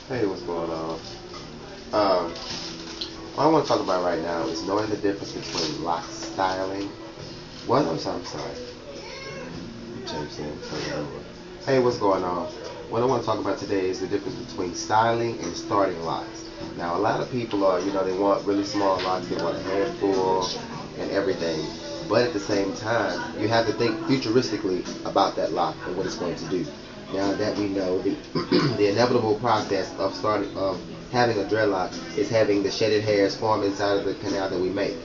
Hey, what's going on? Um, what I want to talk about right now is knowing the difference between lock styling. Well, I'm sorry. Change that. Turn it over. Hey, what's going on? What I want to talk about today is the difference between styling and starting locks. Now, a lot of people are, they want really small locks, they want a handful and everything. But at the same time, you have to think futuristically about that lock and what it's going to do. Now that we know the the inevitable process of starting of having a dreadlock is having the shedded hairs form inside of the canal that we make.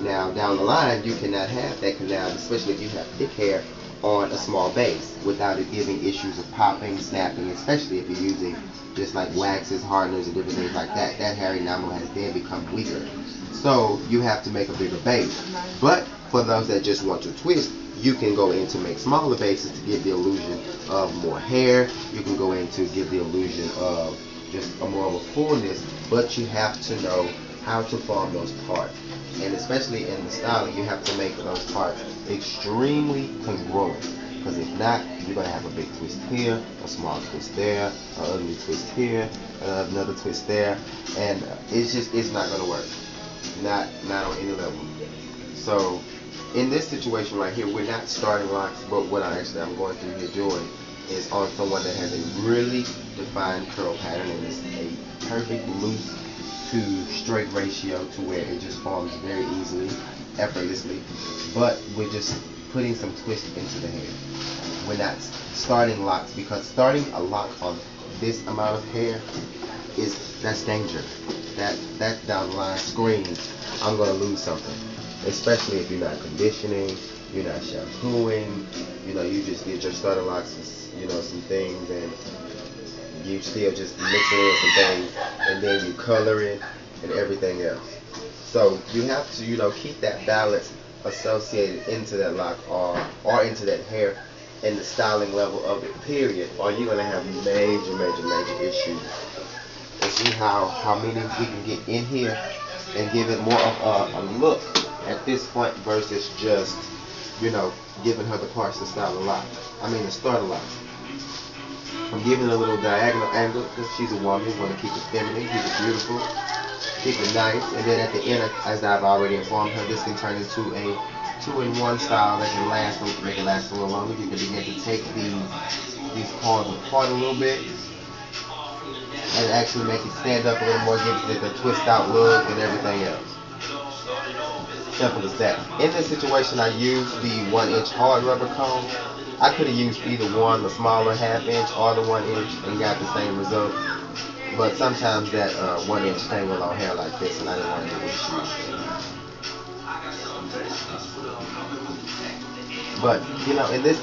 Now down the line, you cannot have that canal, especially if you have thick hair on a small base, without it giving issues of popping, snapping, especially if you're using just like waxes, hardeners, and different things like that. That hair enamel has then become weaker. So you have to make a bigger base. But for those that just want to twist, you can go in to make smaller bases to give the illusion of more hair. You can go in to give the illusion of just a more of a fullness, but you have to know how to form those parts. And especially in the styling, you have to make those parts extremely congruent. Because if not, you're going to have a big twist here, a small twist there, an ugly twist here, another twist there, and it's not going to work. Not on any level. So in this situation right here, we're not starting locks, but what I'm going through here doing is on someone that has a really defined curl pattern and it's a perfect loose to straight ratio to where it just forms very easily, effortlessly. But we're just putting some twist into the hair. We're not starting locks, because starting a lock on this amount of hair that's danger. That down the line screams, I'm gonna lose something. Especially if you're not conditioning, you're not shampooing, you just did your starter locks, some things, and you still just mixing in some things, and then you color it and everything else. So you have to, keep that balance associated into that lock or into that hair and the styling level of it, period, or you're gonna have major issues. And see how many we can get in here and give it more of a look at this point versus just, giving her the parts to style a lock. To start a lock. I'm giving a little diagonal angle because she's a woman. You want to keep it feminine, keep it beautiful, keep it nice. And then at the end, as I've already informed her, this can turn into a two-in-one style that can make it last a little longer. You can begin to take these corners apart a little bit and actually make it stand up a little more, give it the twist out look and everything else. Simple as that. In this situation, I used the 1-inch hard rubber comb. I could have used either one, the smaller half-inch or the 1-inch, and got the same result. But sometimes that 1-inch tangle on hair like this, and I didn't want any issues. But in this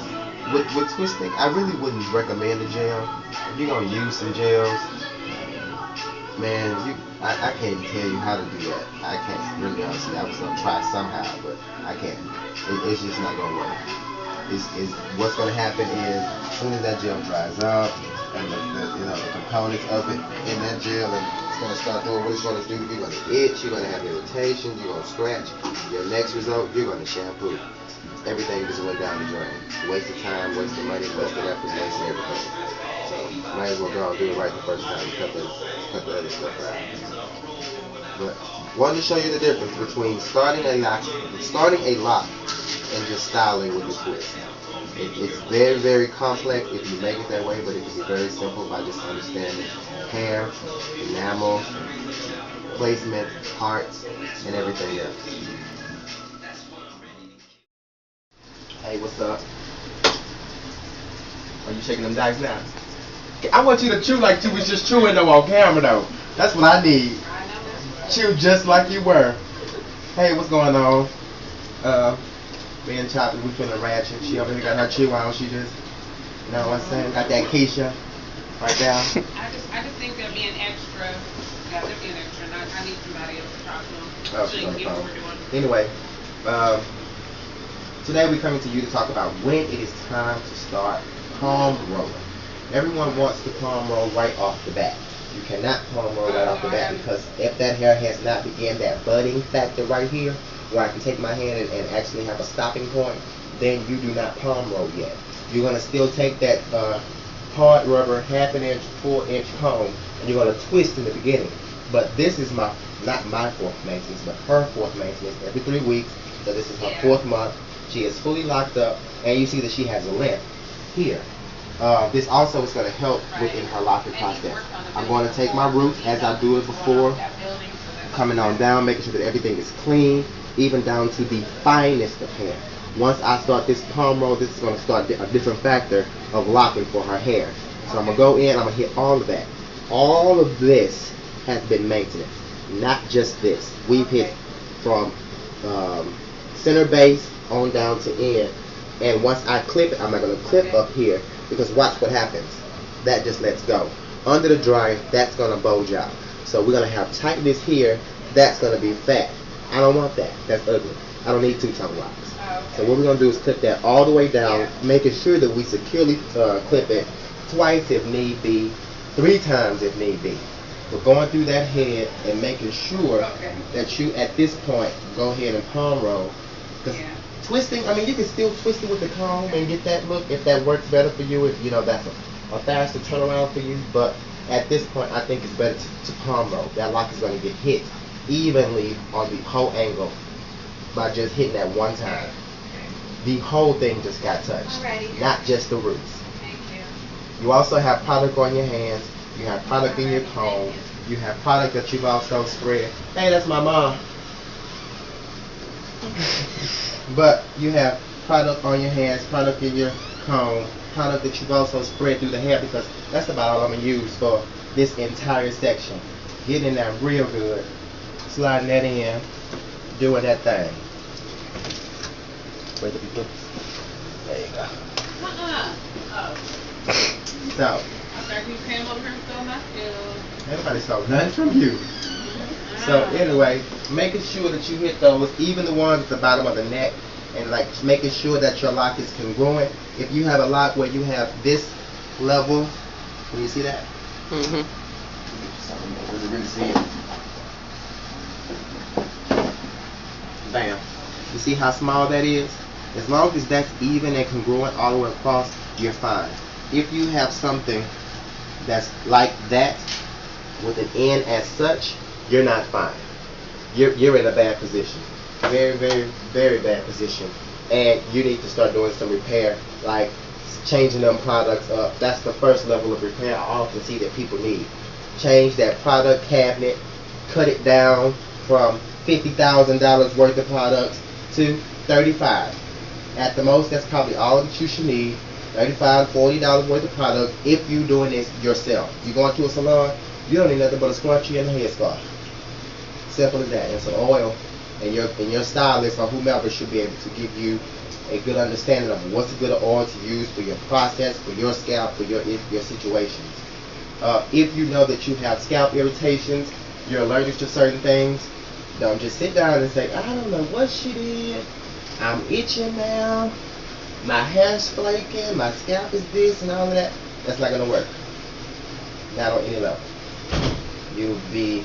with twisting, I really wouldn't recommend a gel. If you're gonna use some gels, man, I can't even tell you how to do that. I can't really honestly. I was gonna try somehow, but I can't. It's just not gonna work. Is what's gonna happen is as soon as that gel dries up and the components of it in that gel, and it's gonna start doing what it's gonna do. You're gonna itch. You're gonna have irritation. You're gonna scratch. Your next result, you're gonna shampoo. Everything just went down the drain. Wasted time, wasted money, wasted effort, wasted everything. So might as well go and do it right the first time and cut the other stuff out. But wanted to show you the difference between starting a lock and just styling with a twist. It's very complex if you make it that way, but it can be very simple by just understanding hair, enamel, placement, parts, and everything else. Hey, what's up? Are you shaking them dice now? I want you to chew like you was just chewing them on camera though. That's what I need. Chew just like you were. Hey, what's going on? Me and Choppy, we feeling ratchet. She over here got her chew on. She just, you know what I'm saying? Got that Keisha right there. I just think they're being extra. Yeah, they're being extra. And I need somebody else to talk to them so you can get what we're doing. Anyway, today we're coming to you to talk about when it is time to start palm rolling. Everyone wants to palm roll right off the bat. You cannot palm roll right off the bat because if that hair has not begun that budding factor right here, where I can take my hand and actually have a stopping point, then you do not palm roll yet. You're going to still take that hard rubber, half an inch, full inch comb, and you're gonna twist in the beginning. But this is not my fourth maintenance, but her fourth maintenance every 3 weeks. So this is her fourth month. She is fully locked up, and you see that she has a length here. This also is going to help within her locking process. I'm going to take my roots as I do it before, coming on down, making sure that everything is clean, even down to the finest of hair. Once I start this palm roll, this is going to start a different factor of locking for her hair. So I'm going to go in, I'm going to hit all of that. All of this has been maintenance, not just this. We've hit from center base on down to end. And once I clip it, I'm not going to clip up here, because watch what happens. That just lets go. Under the dryer, that's going to bulge out. So we're going to have tightness here. That's going to be fat. I don't want that. That's ugly. I don't need two-tone locks. So what we're going to do is clip that all the way down, making sure that we securely clip it twice if need be, 3 times if need be. We're going through that head and making sure that you, at this point, go ahead and palm roll. Twisting, I mean, you can still twist it with the comb and get that look if that works better for you, if you know that's a faster turnaround for you. But at this point, I think it's better to palm roll. That lock is going to get hit evenly on the whole angle by just hitting that one time. The whole thing just got touched, not just the roots. Thank you. You also have product on your hands. You have product in your comb. You have product that you've also spread. Hey, that's my mom. But you have product on your hands, product in your comb, product that you've also spread through the hair, because that's about all I'm going to use for this entire section. Getting in there real good, sliding that in, doing that thing. Where did we put this? There you go. So. You came over here and stole my skills. Everybody stole nothing from you. So anyway, making sure that you hit those, even the ones at the bottom of the neck, and like making sure that your lock is congruent. If you have a lock where you have this level, can you see that? Mm-hmm. Really see it. Bam. You see how small that is? As long as that's even and congruent all the way across, you're fine. If you have something that's like that with an end as such, you're not fine. You're in a bad position. Very, very, very bad position. And you need to start doing some repair, like changing them products up. That's the first level of repair I often see that people need. Change that product cabinet, cut it down from $50,000 worth of products to $35. At the most, that's probably all that you should need. $35, $40 worth of product if you're doing this yourself. You go into a salon, you don't need nothing but a scrunchie and a headscarf. Simple as that. And some oil, and your stylist or whomever should be able to give you a good understanding of what's a good oil to use for your process, for your scalp, for your situations. If you know that you have scalp irritations, you're allergic to certain things, don't just sit down and say, I don't know what she did, I'm itching now, my hair's flaking, my scalp is this and all of that. That's not going to work. Not on any level. You'll be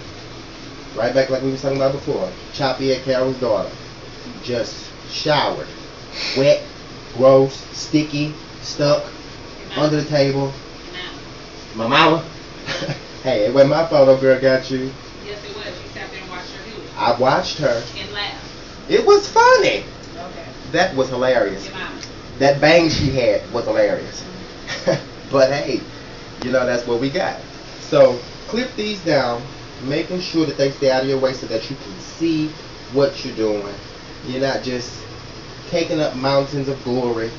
right back like we were talking about before. Choppy at Carol's daughter. Just showered. Wet, gross, sticky, stuck, under the table. My mama. Hey, it wasn't my photo girl got you. Yes, it was. She sat there and watched her do it. I watched her. And laughed. It was funny. Okay. That was hilarious. Your mama. That bang she had was hilarious. But hey, you know, that's what we got. So clip these down, making sure that they stay out of your way so that you can see what you're doing. You're not just taking up mountains of glory,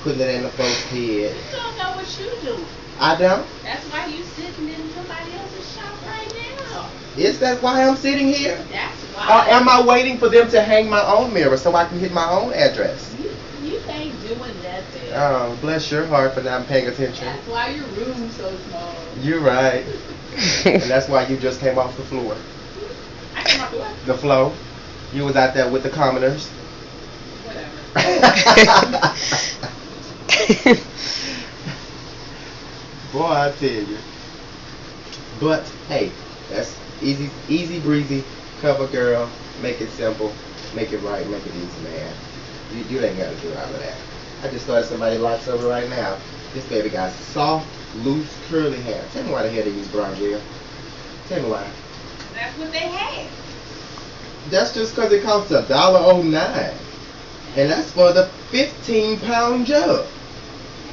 putting it in the folks' head. You don't know what you do. I don't. That's why you sitting in somebody else's shop right now. Is that why I'm sitting here? That's why. Or am I waiting for them to hang my own mirror so I can hit my own address? You ain't doing that there. Oh, bless your heart for not paying attention. That's why your room's so small. You're right. And that's why you just came off the floor. I came off the what? The floor. You was out there with the commoners. Whatever. Boy, I tell you. But hey, that's easy breezy. Cover girl. Make it simple. Make it right. Make it easy, man. You ain't got to do all of that. I just started somebody locks over right now. This baby got soft loose curly hair. Tell me why the hell they use brown gel. Tell me why. That's what they had. That's just because it costs $1.09. And that's for the 15-pound jug.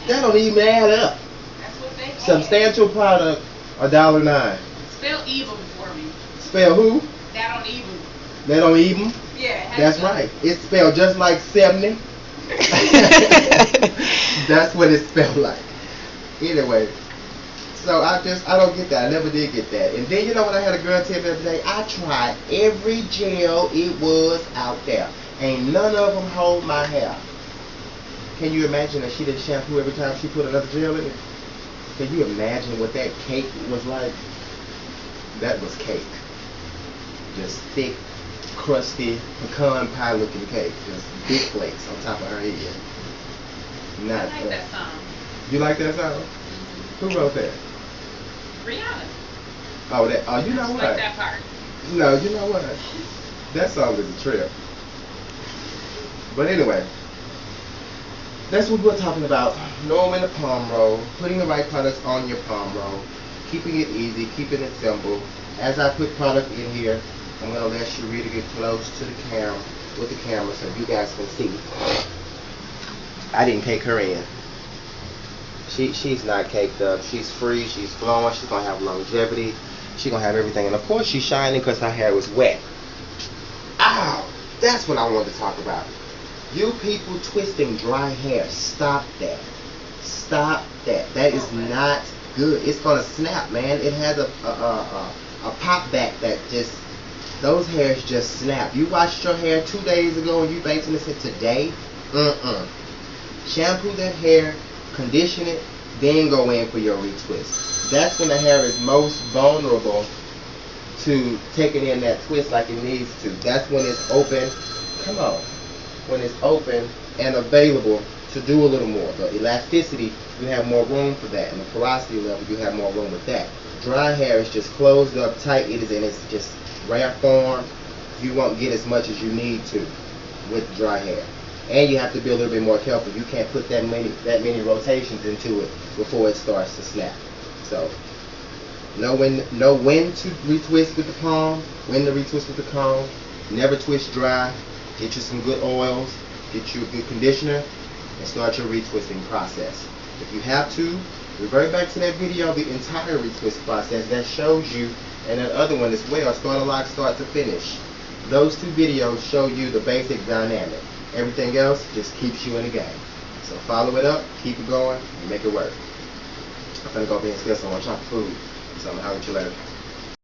That don't even add up. That's what they had. Substantial product, $1.09. Spell evil for me. Spell who? That don't even. That don't even? Yeah. That's right. It's spelled just like 70. That's what it's spelled like. Anyway, so I don't get that. I never did get that. And then you know what I had a girl tell me the other day? I tried every gel it was out there. Ain't none of them hold my hair. Can you imagine that she didn't shampoo every time she put another gel in it? Can you imagine what that cake was like? That was cake. Just thick, crusty, pecan pie looking cake. Just big flakes on top of her head. Not I like that song. You like that song? Who wrote that? Rihanna. Oh, that. Oh, you know what? Like that part. No, you know what? That song is a trip. But anyway, that's what we're talking about. Know when the palm roll, putting the right products on your palm roll, keeping it easy, keeping it simple. As I put product in here, I'm gonna let Sharita get close to the camera with the camera so you guys can see. I didn't cake her in. She's not caked up. She's free. She's glowing. She's gonna have longevity. She's gonna have everything, and of course she's shining because her hair was wet. Ow! That's what I wanted to talk about. You people twisting dry hair, stop that. Stop that. That is not good. It's gonna snap, man. It has a pop back that just, those hairs just snap. You washed your hair 2 days ago and you basing this in today? Shampoo that hair, condition it, then go in for your retwist. That's when the hair is most vulnerable to taking in that twist like it needs to. That's when it's open. Come on. When it's open and available to do a little more. The elasticity, you have more room for that. And the porosity level, you have more room with that. Dry hair is just closed up tight. It is in its just rare form. You won't get as much as you need to with dry hair. And you have to be a little bit more careful. You can't put that many rotations into it before it starts to snap. So know when to retwist with the palm, when to retwist with the comb. Never twist dry. Get you some good oils, get you a good conditioner, and start your retwisting process. If you have to, revert back to that video, the entire retwist process that shows you, and that other one as well, start a lock, start to finish. Those two videos show you the basic dynamic. Everything else just keeps you in the game. So follow it up, keep it going, and make it work. I'm gonna go over here and steal some more chocolate food. So I'm gonna holler at you later.